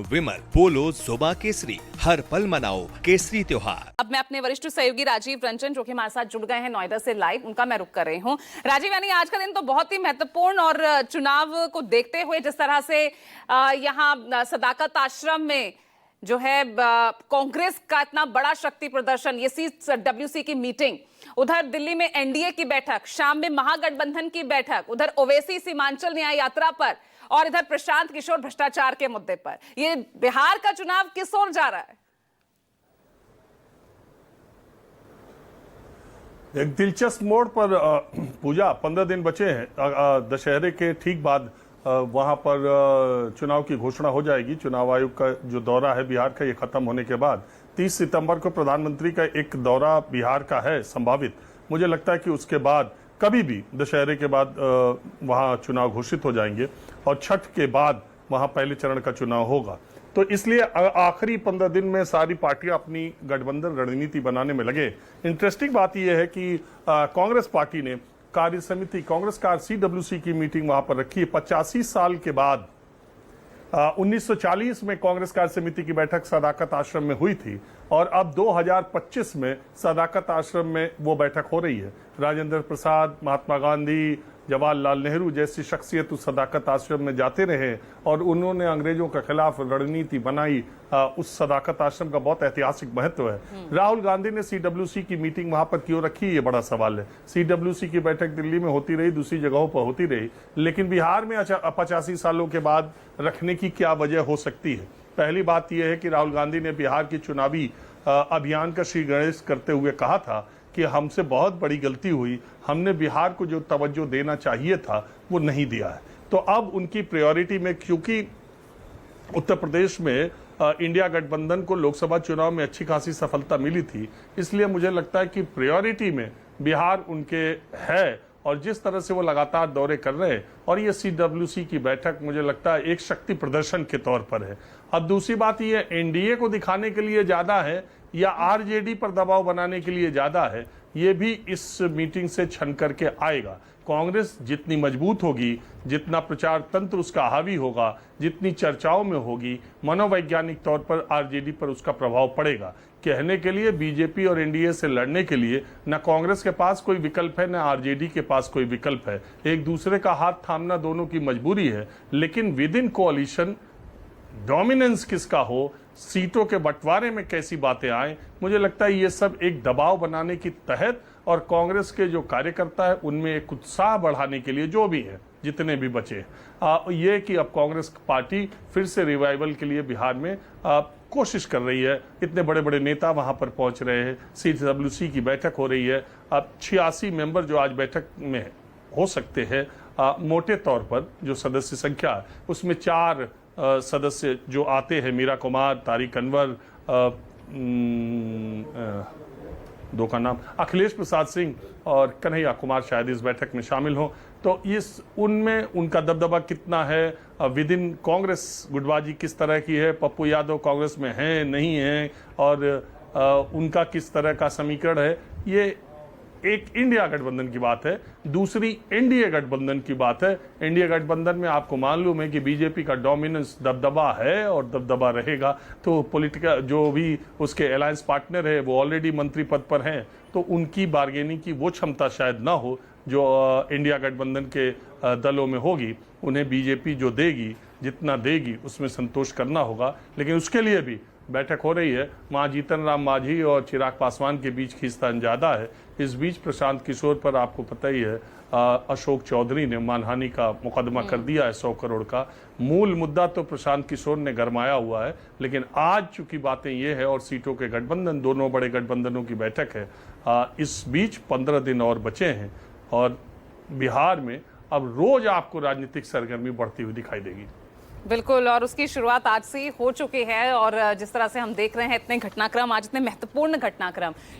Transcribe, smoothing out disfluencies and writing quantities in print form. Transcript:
विमल, बोलो जुबा केसरी, हर पल मनाओ केसरी त्योहार। अब मैं अपने वरिष्ठ सहयोगी राजीव रंजन जो कि हमारे साथ जुड़ गए हैं नोएडा से लाइव, उनका मैं रुख कर रही हूं। राजीव, यानी आज का दिन तो बहुत ही महत्वपूर्ण और चुनाव को देखते हुए जिस तरह से यहाँ सदाकत आश्रम में जो है कांग्रेस का इतना बड़ा शक्ति प्रदर्शन, ये CWC की मीटिंग, उधर दिल्ली में एनडीए की बैठक, शाम में महागठबंधन की बैठक, उधर ओवैसी सीमांचल न्याय यात्रा पर और इधर प्रशांत किशोर भ्रष्टाचार के मुद्दे पर। ये बिहार का चुनाव किस ओर जा रहा है? एक दिलचस्प मोड़ पर पूजा 15 दिन बचे हैं दशहरे के ठीक बाद वहां पर चुनाव की घोषणा हो जाएगी। चुनाव आयोग का जो दौरा है बिहार का, ये खत्म होने के बाद 30 सितंबर को प्रधानमंत्री का एक दौरा बिहार का है संभावित। मुझे लगता है कि उसके बाद कभी भी दशहरे के बाद वहां चुनाव घोषित हो जाएंगे और छठ के बाद वहां पहले चरण का चुनाव होगा। तो इसलिए आखिरी 15 दिन में सारी पार्टियां अपनी गठबंधन रणनीति बनाने में लगे। इंटरेस्टिंग बात यह है कि कांग्रेस पार्टी ने कार्य समिति, कांग्रेस का CWC की मीटिंग वहां पर रखी है। 85 साल के बाद 1940 में कांग्रेस कार्य समिति की बैठक सदाकत आश्रम में हुई थी और अब 2025 में सदाकत आश्रम में वो बैठक हो रही है। राजेंद्र प्रसाद, महात्मा गांधी, जवाहरलाल नेहरू जैसी शख्सियत उस सदाकत आश्रम में जाते रहे और उन्होंने अंग्रेजों के खिलाफ रणनीति बनाई। उस सदाकत आश्रम का बहुत ऐतिहासिक महत्व है। राहुल गांधी ने CWC की मीटिंग वहां पर क्यों रखी, ये बड़ा सवाल है। CWC की बैठक दिल्ली में होती रही, दूसरी जगहों पर होती रही, लेकिन बिहार में 85 सालों के बाद रखने की क्या वजह हो सकती है? पहली बात यह है कि राहुल गांधी ने बिहार की चुनावी अभियान का श्री गणेश करते हुए कहा था कि हमसे बहुत बड़ी गलती हुई, हमने बिहार को जो तवज्जो देना चाहिए था वो नहीं दिया है। तो अब उनकी प्रायोरिटी में, क्योंकि उत्तर प्रदेश में इंडिया गठबंधन को लोकसभा चुनाव में अच्छी खासी सफलता मिली थी, इसलिए मुझे लगता है कि प्रायोरिटी में बिहार उनके है और जिस तरह से वो लगातार दौरे कर रहे हैं और ये CWC की बैठक मुझे लगता है एक शक्ति प्रदर्शन के तौर पर है। अब दूसरी बात ये एनडीए को दिखाने के लिए ज्यादा है या आरजेडी पर दबाव बनाने के लिए ज्यादा है, ये भी इस मीटिंग से छन करके आएगा। कांग्रेस जितनी मजबूत होगी, जितना प्रचार तंत्र उसका हावी होगा, जितनी चर्चाओं में होगी, मनोवैज्ञानिक तौर पर आरजेडी पर उसका प्रभाव पड़ेगा। कहने के लिए बीजेपी और एनडीए से लड़ने के लिए न कांग्रेस के पास कोई विकल्प है, न आरजेडी के पास कोई विकल्प है। एक दूसरे का हाथ थामना दोनों की मजबूरी है, लेकिन विद इन कोalition डोमिनेंस किसका हो, सीटों के बंटवारे में कैसी बातें आए, मुझे लगता है ये सब एक दबाव बनाने की तहत और कांग्रेस के जो कार्यकर्ता है उनमें एक उत्साह बढ़ाने के लिए, जो भी है जितने भी बचे, ये कि अब कांग्रेस पार्टी फिर से रिवाइवल के लिए बिहार में कोशिश कर रही है। इतने बड़े बड़े नेता वहां पर पहुंच रहे हैं, CWC की बैठक हो रही है। अब 86 मेंबर जो आज बैठक में हो सकते हैं, मोटे तौर पर जो सदस्य संख्या है उसमें 4 सदस्य जो आते हैं, मीरा कुमार, तारिक अनवर, 2 का नाम अखिलेश प्रसाद सिंह और कन्हैया कुमार शायद इस बैठक में शामिल हो। तो इस उनमें उनका दबदबा कितना है, विद इन कांग्रेस गुटबाजी किस तरह की है, पप्पू यादव कांग्रेस में हैं नहीं हैं और उनका किस तरह का समीकरण है, ये एक इंडिया गठबंधन की बात है। दूसरी एनडीए गठबंधन की बात है। एनडीए गठबंधन में आपको मालूम है कि बीजेपी का डोमिनेंस दबदबा है और दबदबा रहेगा। तो पॉलिटिकल जो भी उसके अलायंस पार्टनर है वो ऑलरेडी मंत्री पद पर हैं, तो उनकी बार्गेनिंग की वो क्षमता शायद ना हो जो इंडिया गठबंधन के दलों में होगी। उन्हें बीजेपी जो देगी, जितना देगी उसमें संतोष करना होगा, लेकिन उसके लिए भी बैठक हो रही है। वहाँ जीतन राम मांझी और चिराग पासवान के बीच खींचतान ज्यादा है। इस बीच प्रशांत किशोर पर आपको पता ही है, अशोक चौधरी ने मानहानि का मुकदमा कर दिया है 100 करोड़ का। मूल मुद्दा तो प्रशांत किशोर ने गरमाया हुआ है, लेकिन आज चूंकि बातें ये है और सीटों के गठबंधन, दोनों बड़े गठबंधनों की बैठक है, इस बीच 15 दिन और बचे हैं और बिहार में अब रोज आपको राजनीतिक सरगर्मी बढ़ती हुई दिखाई देगी। बिल्कुल, और उसकी शुरुआत आज से ही हो चुकी है और जिस तरह से हम देख रहे हैं इतने घटनाक्रम, आज इतने महत्वपूर्ण घटनाक्रम